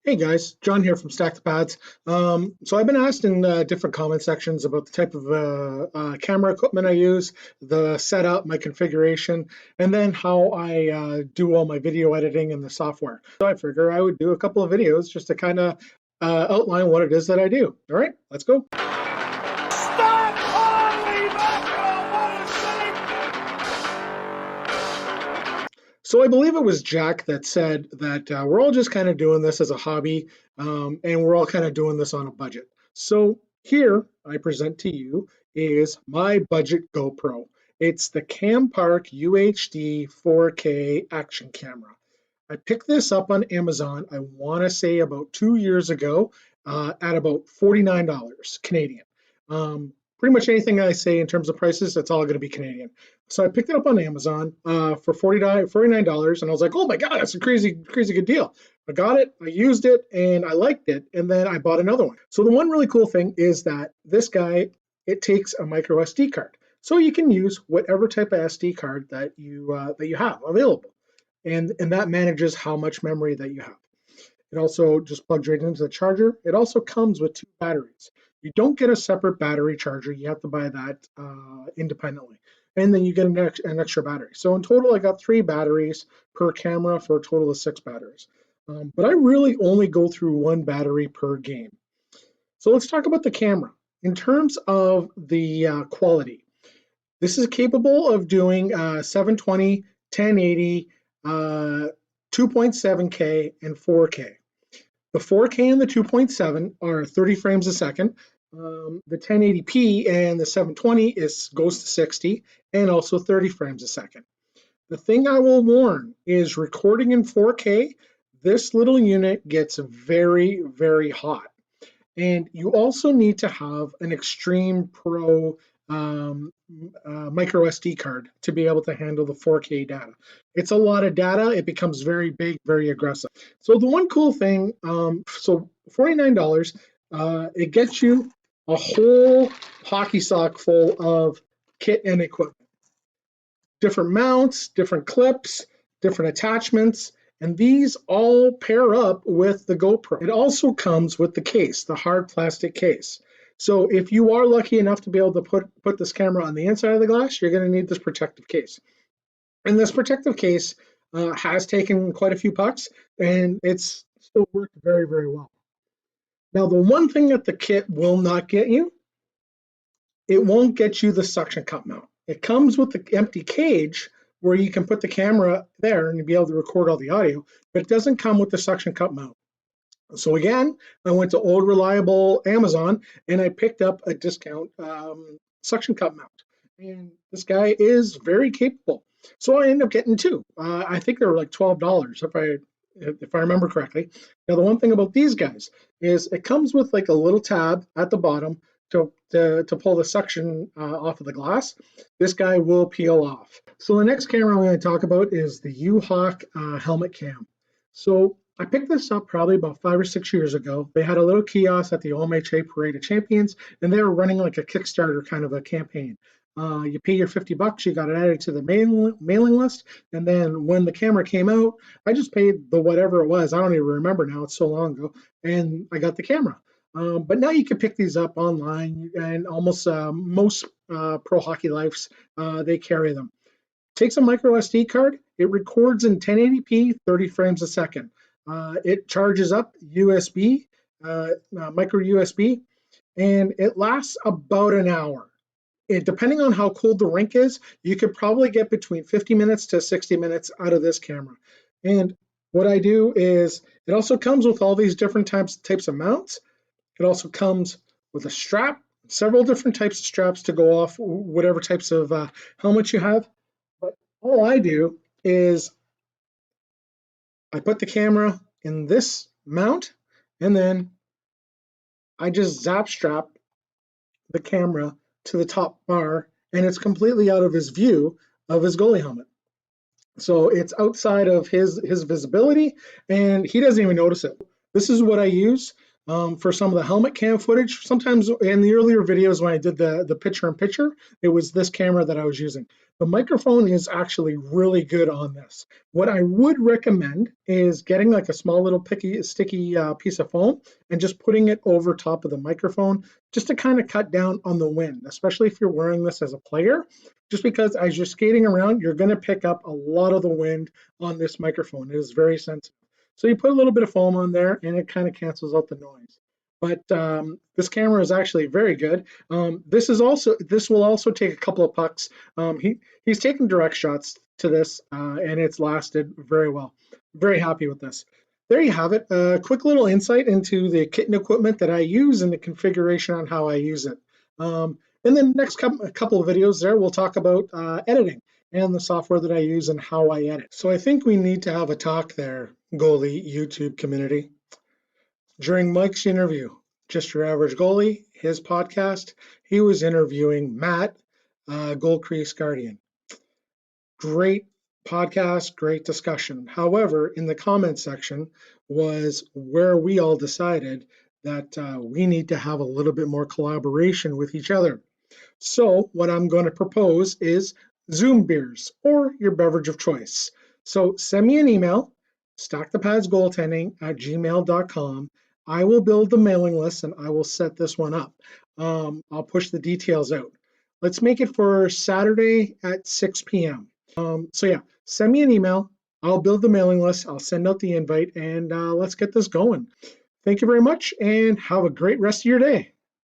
Hey guys, John here from Stack the Pads. So I've been asked in different comment sections about the type of camera equipment I use, the setup, my configuration, and then how I do all my video editing in the software. So I figure I would do a couple of videos just to kind of outline what it is that I do. All right, let's go. So I believe it was Jack that said that we're all just kind of doing this as a hobby, and we're all kind of doing this on a budget. So here I present to you is my budget GoPro. It's the Campark UHD 4K action camera. I picked this up on Amazon, I want to say about 2 years ago, at about $49 Canadian. Pretty much anything I say in terms of prices, it's all going to be Canadian. So I picked it up on Amazon for $49, and I was like, oh my God, that's a crazy good deal. I got it, I used it, and I liked it, and then I bought another one. So the one really cool thing is that this guy, it takes a micro SD card. So you can use whatever type of SD card that you have available. And that manages how much memory that you have. It also just plugs right into the charger. It also comes with 2 batteries. You don't get a separate battery charger. You have to buy that independently. And then you get an extra battery. So in total, I got 3 batteries per camera for a total of 6 batteries. But I really only go through 1 battery per game. So let's talk about the camera. In terms of the quality, this is capable of doing 720, 1080, 2.7K, and 4K. The 4K and the 2.7 are 30 frames a second. The 1080p and the 720 goes to 60 and also 30 frames a second. The thing I will warn is recording in 4K, this little unit gets very, very hot. And you also need to have an Extreme Pro micro SD card to be able to handle the 4K data. It's a lot of data. It becomes very big, very aggressive. So the one cool thing, so $49, it gets you a whole hockey sock full of kit and equipment. Different mounts, different clips, different attachments, and these all pair up with the GoPro. It also comes with the case, the hard plastic case. So if you are lucky enough to be able to put this camera on the inside of the glass, you're going to need this protective case. And this protective case has taken quite a few bucks, and it's still worked very, very well. Now, the one thing that the kit will not get you, it won't get you the suction cup mount. It comes with the empty cage where you can put the camera there and you'll be able to record all the audio, but it doesn't come with the suction cup mount. So again, I went to old reliable Amazon and I picked up a discount suction cup mount. And this guy is very capable. So I ended up getting 2. I think they were like $12 if I remember correctly. Now the one thing about these guys is it comes with like a little tab at the bottom to pull the suction off of the glass. This guy will peel off. So the next camera I'm going to talk about is the U-Hawk helmet cam. So I picked this up probably about 5 or 6 years ago. They had a little kiosk at the OMHA Parade of Champions, and they were running like a Kickstarter kind of a campaign. You pay your $50, you got it added to the mailing list, and then when the camera came out, I just paid the whatever it was. I don't even remember now, it's so long ago, and I got the camera. But now you can pick these up online, and almost most Pro Hockey Lifes, they carry them. Takes a micro SD card, it records in 1080p, 30 frames a second. It charges up USB, micro USB, and it lasts about an hour. Depending on how cold the rink is, you could probably get between 50 minutes to 60 minutes out of this camera. And what I do is, it also comes with all these different types of mounts. It also comes with a strap, several different types of straps to go off whatever types of helmets you have. But all I do is I put the camera in this mount, and then I just zap strap the camera to the top bar, and it's completely out of his view of his goalie helmet. So it's outside of his visibility, and he doesn't even notice it. This is what I use. For some of the helmet cam footage. Sometimes in the earlier videos when I did the picture-in-picture, it was this camera that I was using. The microphone is actually really good on this. What I would recommend is getting like a small little sticky piece of foam and just putting it over top of the microphone just to kind of cut down on the wind, especially if you're wearing this as a player, just because as you're skating around, you're going to pick up a lot of the wind on this microphone. It is very sensitive. So you put a little bit of foam on there and it kind of cancels out the noise. But this camera is actually very good. This will also take a couple of pucks. He's taken direct shots to this and it's lasted very well. Very happy with this. There you have it. A quick little insight into the kit and equipment that I use and the configuration on how I use it. In the next couple of videos there, we'll talk about editing and the software that I use and how I edit. So I think we need to have a talk there, goalie YouTube community. During Mike's interview, Just Your Average Goalie, his podcast, he was interviewing Matt, Gold Crease Guardian. Great podcast, great discussion. However, in the comment section was where we all decided that we need to have a little bit more collaboration with each other. So what I'm going to propose is Zoom beers or your beverage of choice. So send me an email, stackthepadsgoaltending@gmail.com. I will build the mailing list and I will set this one up. I'll push the details out. Let's make it for Saturday at 6 p.m. So yeah, send me an email. I'll build the mailing list. I'll send out the invite and let's get this going. Thank you very much and have a great rest of your day.